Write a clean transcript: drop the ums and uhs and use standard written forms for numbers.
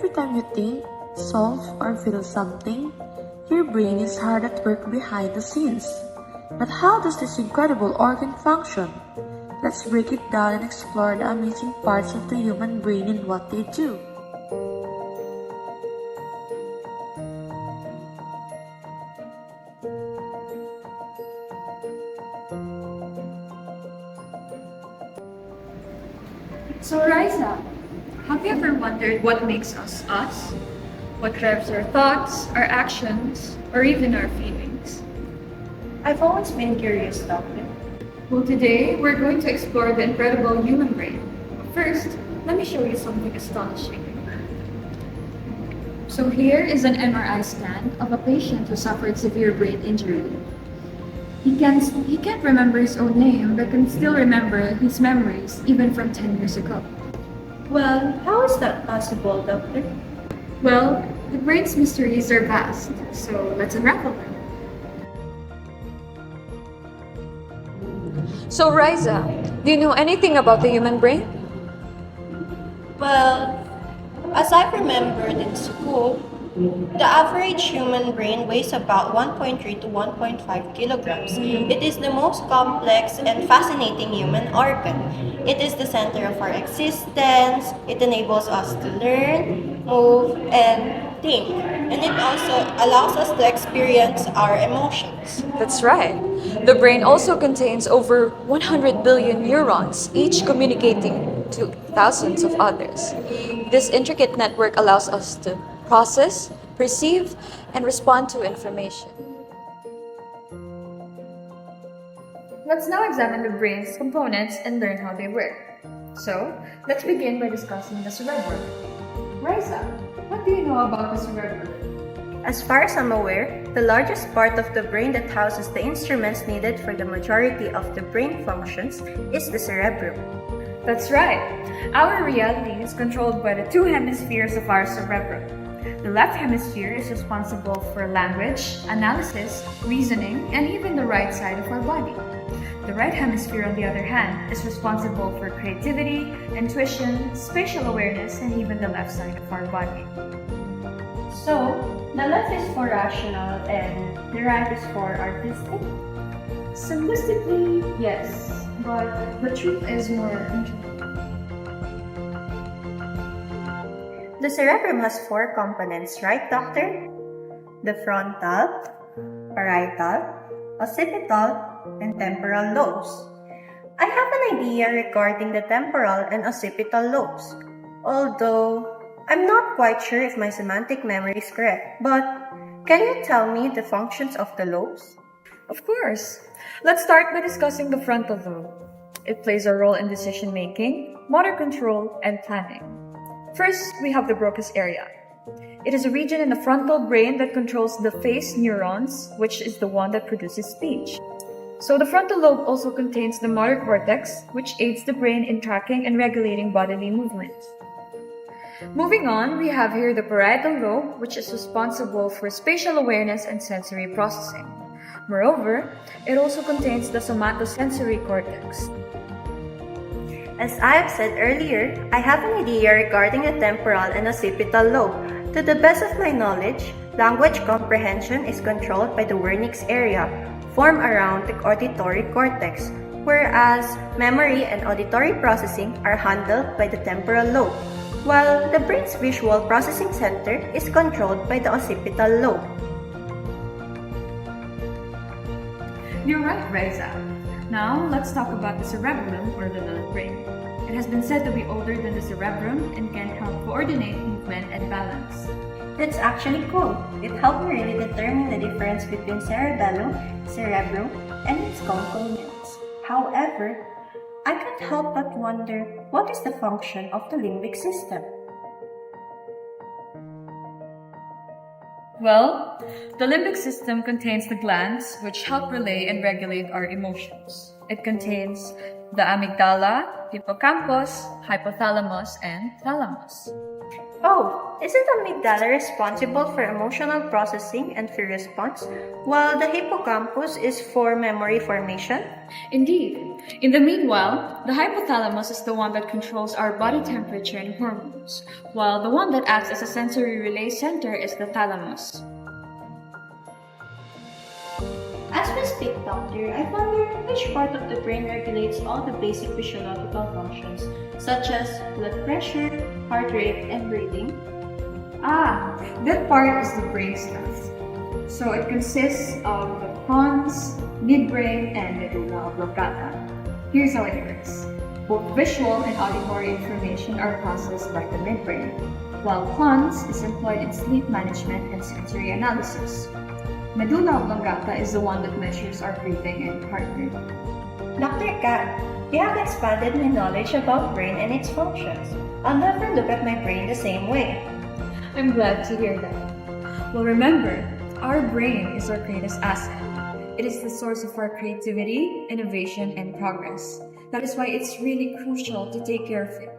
every time you think, solve, or feel something, your brain is hard at work behind the scenes. But how does this incredible organ function? Let's break it down and explore the amazing parts of the human brain and what they do. So Riza, have you ever wondered what makes us us? What drives our thoughts, our actions, or even our feelings? I've always been curious, Doctor. Well, today we're going to explore the incredible human brain. First, let me show you something astonishing. So here is an MRI scan of a patient who suffered severe brain injury. He can't remember his own name, but can still remember his memories even from 10 years ago. Well, how is that possible, Doctor? Well, the brain's mysteries are vast, so let's unravel them. So Riza, do you know anything about the human brain? Well, as I remembered in school, the average human brain weighs about 1.3 to 1.5 kilograms. It is the most complex and fascinating human organ. It is the center of our existence. It enables us to learn, move, and think. And it also allows us to experience our emotions. That's right. The brain also contains over 100 billion neurons, each communicating to thousands of others. This intricate network allows us to process, perceive, and respond to information. Let's now examine the brain's components and learn how they work. So, let's begin by discussing the cerebrum. Riza, what do you know about the cerebrum? As far as I'm aware, the largest part of the brain that houses the instruments needed for the majority of the brain functions is the cerebrum. That's right. Our reality is controlled by the two hemispheres of our cerebrum. The left hemisphere is responsible for language, analysis, reasoning, and even the right side of our body. The right hemisphere, on the other hand, is responsible for creativity, intuition, spatial awareness, and even the left side of our body. So, the left is for rational and the right is for artistic? Simplistically, yes, but the truth is more intricate. The cerebrum has four components, right, Doctor? The frontal, parietal, occipital, and temporal lobes. I have an idea regarding the temporal and occipital lobes, although I'm not quite sure if my semantic memory is correct, but can you tell me the functions of the lobes? Of course. Let's start by discussing the frontal lobe. It plays a role in decision making, motor control, and planning. First, we have the Broca's area. It is a region in the frontal brain that controls the face neurons, which is the one that produces speech. So the frontal lobe also contains the motor cortex, which aids the brain in tracking and regulating bodily movements. Moving on, we have here the parietal lobe, which is responsible for spatial awareness and sensory processing. Moreover, it also contains the somatosensory cortex. As I have said earlier, I have an idea regarding the temporal and occipital lobe. To the best of my knowledge, language comprehension is controlled by the Wernicke's area, formed around the auditory cortex, whereas memory and auditory processing are handled by the temporal lobe, while the brain's visual processing center is controlled by the occipital lobe. You're right, Riza. Now, let's talk about the cerebellum or the little brain. It has been said to be older than the cerebrum and can help coordinate movement and balance. That's actually cool. It helped me really determine the difference between cerebellum, cerebrum, and its components. However, I can't help but wonder, what is the function of the limbic system? Well, the limbic system contains the glands which help relay and regulate our emotions. It contains the amygdala, hippocampus, hypothalamus, and thalamus. Oh, isn't amygdala responsible for emotional processing and fear response, while the hippocampus is for memory formation? Indeed. In the meanwhile, the hypothalamus is the one that controls our body temperature and hormones, while the one that acts as a sensory relay center is the thalamus. As we speak, Doctor, I wonder which part of the brain regulates all the basic physiological functions, such as blood pressure, heart rate, and breathing. That part is the brainstem. So it consists of the pons, midbrain, and medulla oblongata. Here's how it works. Both visual and auditory information are processed by the midbrain, while pons is employed in sleep management and sensory analysis. Medulla oblongata is the one that measures our breathing and heart rate. Dr. Kat, you have expanded my knowledge about brain and its functions. I'll never look at my brain the same way. I'm glad to hear that. Well, remember, our brain is our greatest asset. It is the source of our creativity, innovation, and progress. That is why it's really crucial to take care of it.